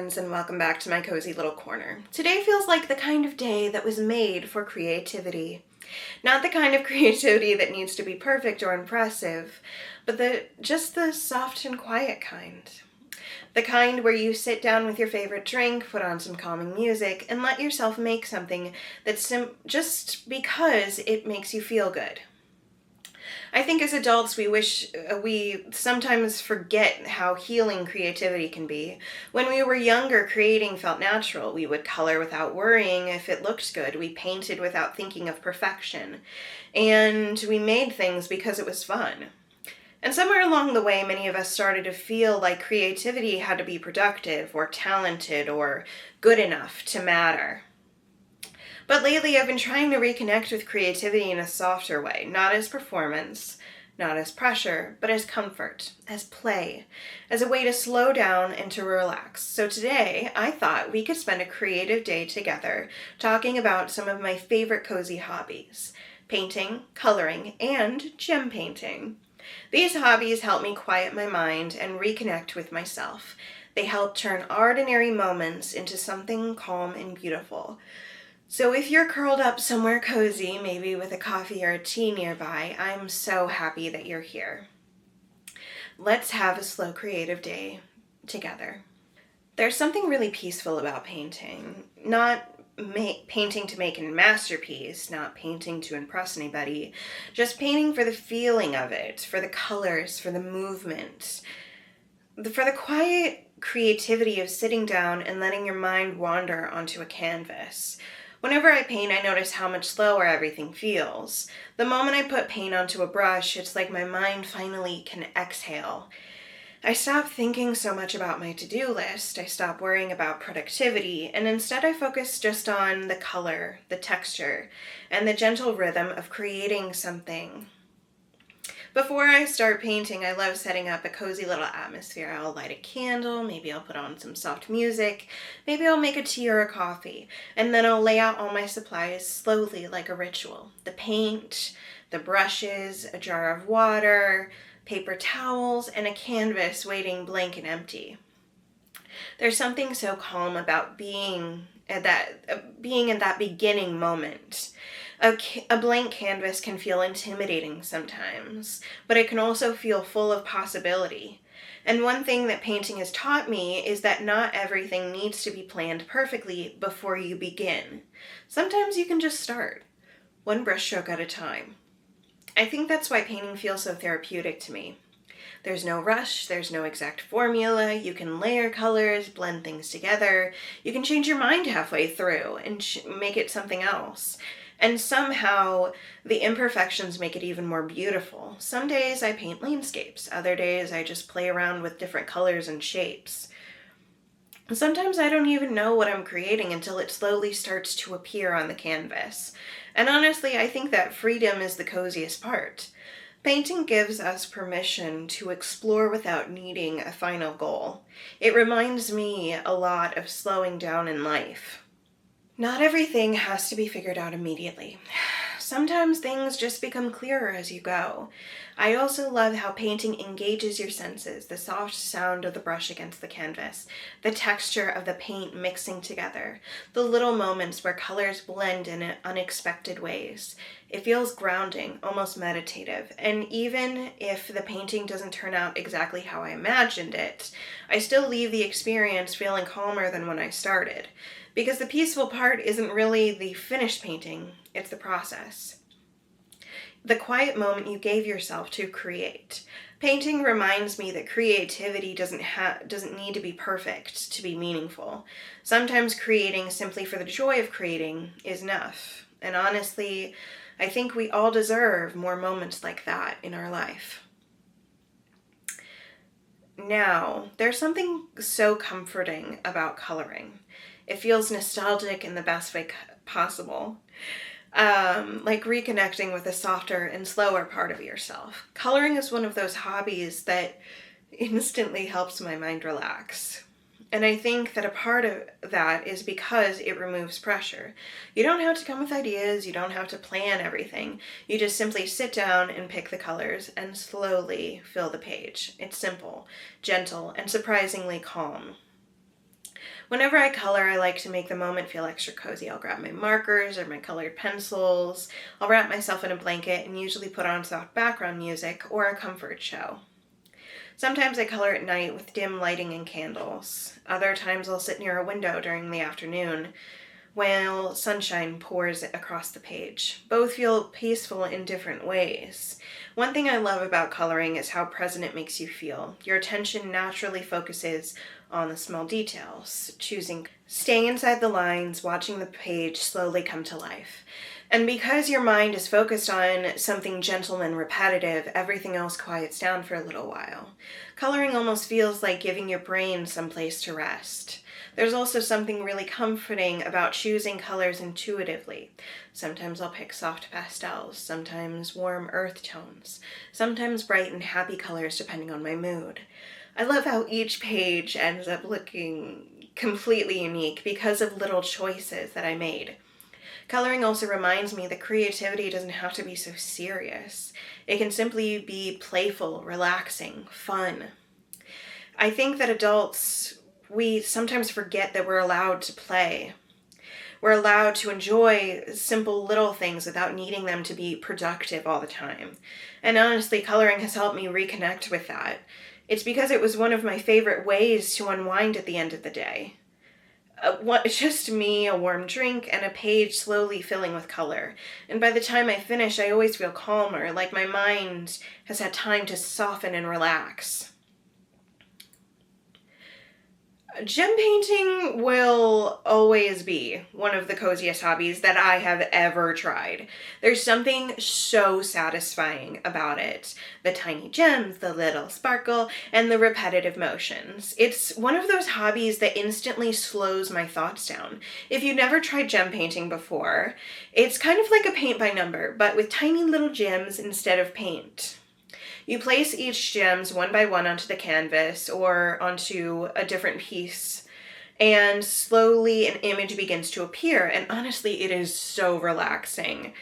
friends, and welcome back to my cozy little corner. Today feels like the kind of day that was made for creativity. Not the kind of creativity that needs to be perfect or impressive, but just the soft and quiet kind. The kind where you sit down with your favorite drink, put on some calming music, and let yourself make something that's just because it makes you feel good. I think as adults, we sometimes forget how healing creativity can be. When we were younger, creating felt natural. We would color without worrying if it looked good. We painted without thinking of perfection. And we made things because it was fun. And somewhere along the way, many of us started to feel like creativity had to be productive or talented or good enough to matter. But lately I've been trying to reconnect with creativity in a softer way, not as performance, not as pressure, but as comfort, as play, as a way to slow down and to relax. So today I thought we could spend a creative day together talking about some of my favorite cozy hobbies: painting, coloring, and gem painting. These hobbies help me quiet my mind and reconnect with myself. They help turn ordinary moments into something calm and beautiful. So if you're curled up somewhere cozy, maybe with a coffee or a tea nearby, I'm so happy that you're here. Let's have a slow creative day together. There's something really peaceful about painting. Not painting to make a masterpiece, not painting to impress anybody, just painting for the feeling of it, for the colors, for the movement, for the quiet creativity of sitting down and letting your mind wander onto a canvas. Whenever I paint, I notice how much slower everything feels. The moment I put paint onto a brush, it's like my mind finally can exhale. I stop thinking so much about my to-do list. I stop worrying about productivity, and instead I focus just on the color, the texture, and the gentle rhythm of creating something. Before I start painting, I love setting up a cozy little atmosphere. I'll light a candle, maybe I'll put on some soft music, maybe I'll make a tea or a coffee, and then I'll lay out all my supplies slowly like a ritual. The paint, the brushes, a jar of water, paper towels, and a canvas waiting blank and empty. There's something so calm about being in that beginning moment. A blank canvas can feel intimidating sometimes, but it can also feel full of possibility. And one thing that painting has taught me is that not everything needs to be planned perfectly before you begin. Sometimes you can just start, one brushstroke at a time. I think that's why painting feels so therapeutic to me. There's no rush, there's no exact formula. You can layer colors, blend things together. You can change your mind halfway through and make it something else. And somehow the imperfections make it even more beautiful. Some days I paint landscapes. Other days I just play around with different colors and shapes. Sometimes I don't even know what I'm creating until it slowly starts to appear on the canvas. And honestly, I think that freedom is the coziest part. Painting gives us permission to explore without needing a final goal. It reminds me a lot of slowing down in life. Not everything has to be figured out immediately. Sometimes things just become clearer as you go. I also love how painting engages your senses, the soft sound of the brush against the canvas, the texture of the paint mixing together, the little moments where colors blend in unexpected ways. It feels grounding, almost meditative, and even if the painting doesn't turn out exactly how I imagined it, I still leave the experience feeling calmer than when I started. Because the peaceful part isn't really the finished painting, it's the process. The quiet moment you gave yourself to create. Painting reminds me that creativity doesn't need to be perfect to be meaningful. Sometimes creating simply for the joy of creating is enough. And honestly, I think we all deserve more moments like that in our life. Now, there's something so comforting about coloring. It feels nostalgic in the best way possible. Like reconnecting with a softer and slower part of yourself. Coloring is one of those hobbies that instantly helps my mind relax. And I think that a part of that is because it removes pressure. You don't have to come with ideas, you don't have to plan everything. You just simply sit down and pick the colors and slowly fill the page. It's simple, gentle, and surprisingly calm. Whenever I color, I like to make the moment feel extra cozy. I'll grab my markers or my colored pencils. I'll wrap myself in a blanket and usually put on soft background music or a comfort show. Sometimes I color at night with dim lighting and candles. Other times I'll sit near a window during the afternoon while sunshine pours across the page. Both feel peaceful in different ways. One thing I love about coloring is how present it makes you feel. Your attention naturally focuses on the small details, staying inside the lines, watching the page slowly come to life. And because your mind is focused on something gentle and repetitive, everything else quiets down for a little while. Coloring almost feels like giving your brain some place to rest. There's also something really comforting about choosing colors intuitively. Sometimes I'll pick soft pastels, sometimes warm earth tones, sometimes bright and happy colors depending on my mood. I love how each page ends up looking completely unique because of little choices that I made. Coloring also reminds me that creativity doesn't have to be so serious. It can simply be playful, relaxing, fun. I think that adults, we sometimes forget that we're allowed to play. We're allowed to enjoy simple little things without needing them to be productive all the time. And honestly, coloring has helped me reconnect with that. It's because it was one of my favorite ways to unwind at the end of the day. It's just me, a warm drink, and a page slowly filling with color. And by the time I finish, I always feel calmer, like my mind has had time to soften and relax. Gem painting will always be one of the coziest hobbies that I have ever tried. There's something so satisfying about it. The tiny gems, the little sparkle, and the repetitive motions. It's one of those hobbies that instantly slows my thoughts down. If you've never tried gem painting before, it's kind of like a paint by number, but with tiny little gems instead of paint. You place each gems one by one onto the canvas or onto a different piece, and slowly an image begins to appear, and honestly, it is so relaxing.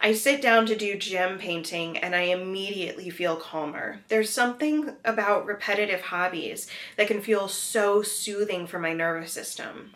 I sit down to do gem painting and I immediately feel calmer. There's something about repetitive hobbies that can feel so soothing for my nervous system.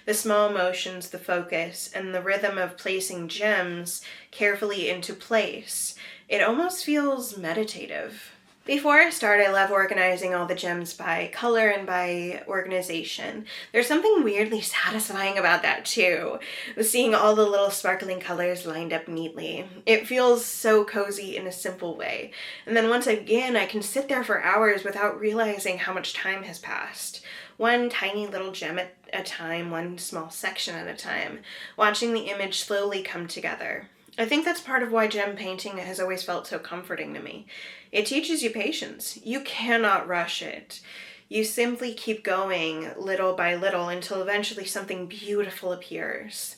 The small motions, the focus, and the rhythm of placing gems carefully into place. It almost feels meditative. Before I start, I love organizing all the gems by color and by organization. There's something weirdly satisfying about that too, seeing all the little sparkling colors lined up neatly. It feels so cozy in a simple way. And then once I begin, I can sit there for hours without realizing how much time has passed. One tiny little gem at a time, one small section at a time, watching the image slowly come together. I think that's part of why gem painting has always felt so comforting to me. It teaches you patience. You cannot rush it. You simply keep going little by little until eventually something beautiful appears.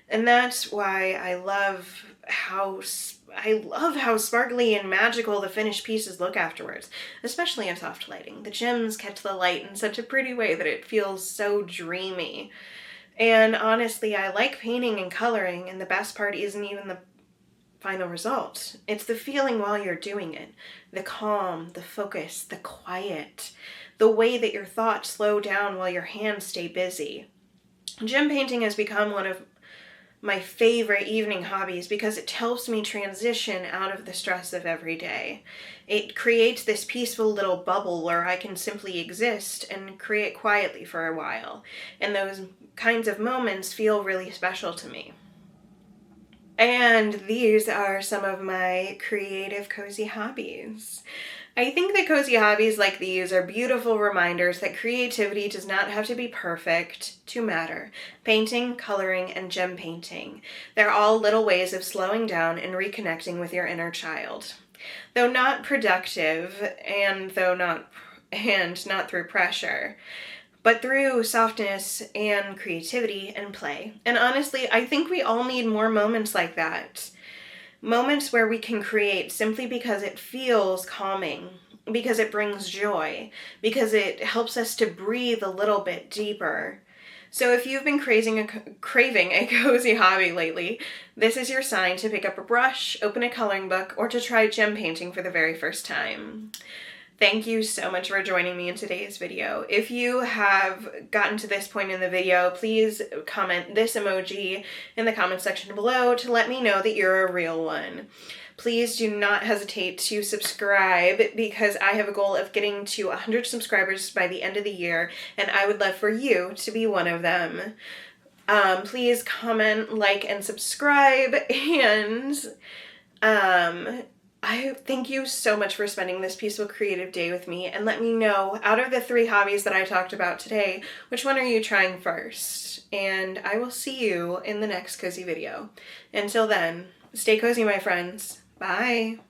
And that's why I love how sparkly and magical the finished pieces look afterwards, especially in soft lighting. The gems catch the light in such a pretty way that it feels so dreamy. And honestly, I like painting and coloring, and the best part isn't even the final result. It's the feeling while you're doing it. The calm, the focus, the quiet, the way that your thoughts slow down while your hands stay busy. Gem painting has become one of my favorite evening hobbies because it helps me transition out of the stress of every day. It creates this peaceful little bubble where I can simply exist and create quietly for a while. And those kinds of moments feel really special to me. And these are some of my creative cozy hobbies. I think that cozy hobbies like these are beautiful reminders that creativity does not have to be perfect to matter. Painting, coloring, and gem painting. They're all little ways of slowing down and reconnecting with your inner child. Though not productive, and not through pressure, but through softness and creativity and play. And honestly, I think we all need more moments like that. Moments where we can create simply because it feels calming, because it brings joy, because it helps us to breathe a little bit deeper. So if you've been craving a cozy hobby lately, this is your sign to pick up a brush, open a coloring book, or to try gem painting for the very first time. Thank you so much for joining me in today's video. If you have gotten to this point in the video, please comment this emoji in the comment section below to let me know that you're a real one. Please do not hesitate to subscribe because I have a goal of getting to 100 subscribers by the end of the year, and I would love for you to be one of them. Please comment, like, and subscribe, and I thank you so much for spending this peaceful creative day with me, and let me know, out of the 3 hobbies that I talked about today, which one are you trying first? And I will see you in the next cozy video. Until then, stay cozy, my friends. Bye.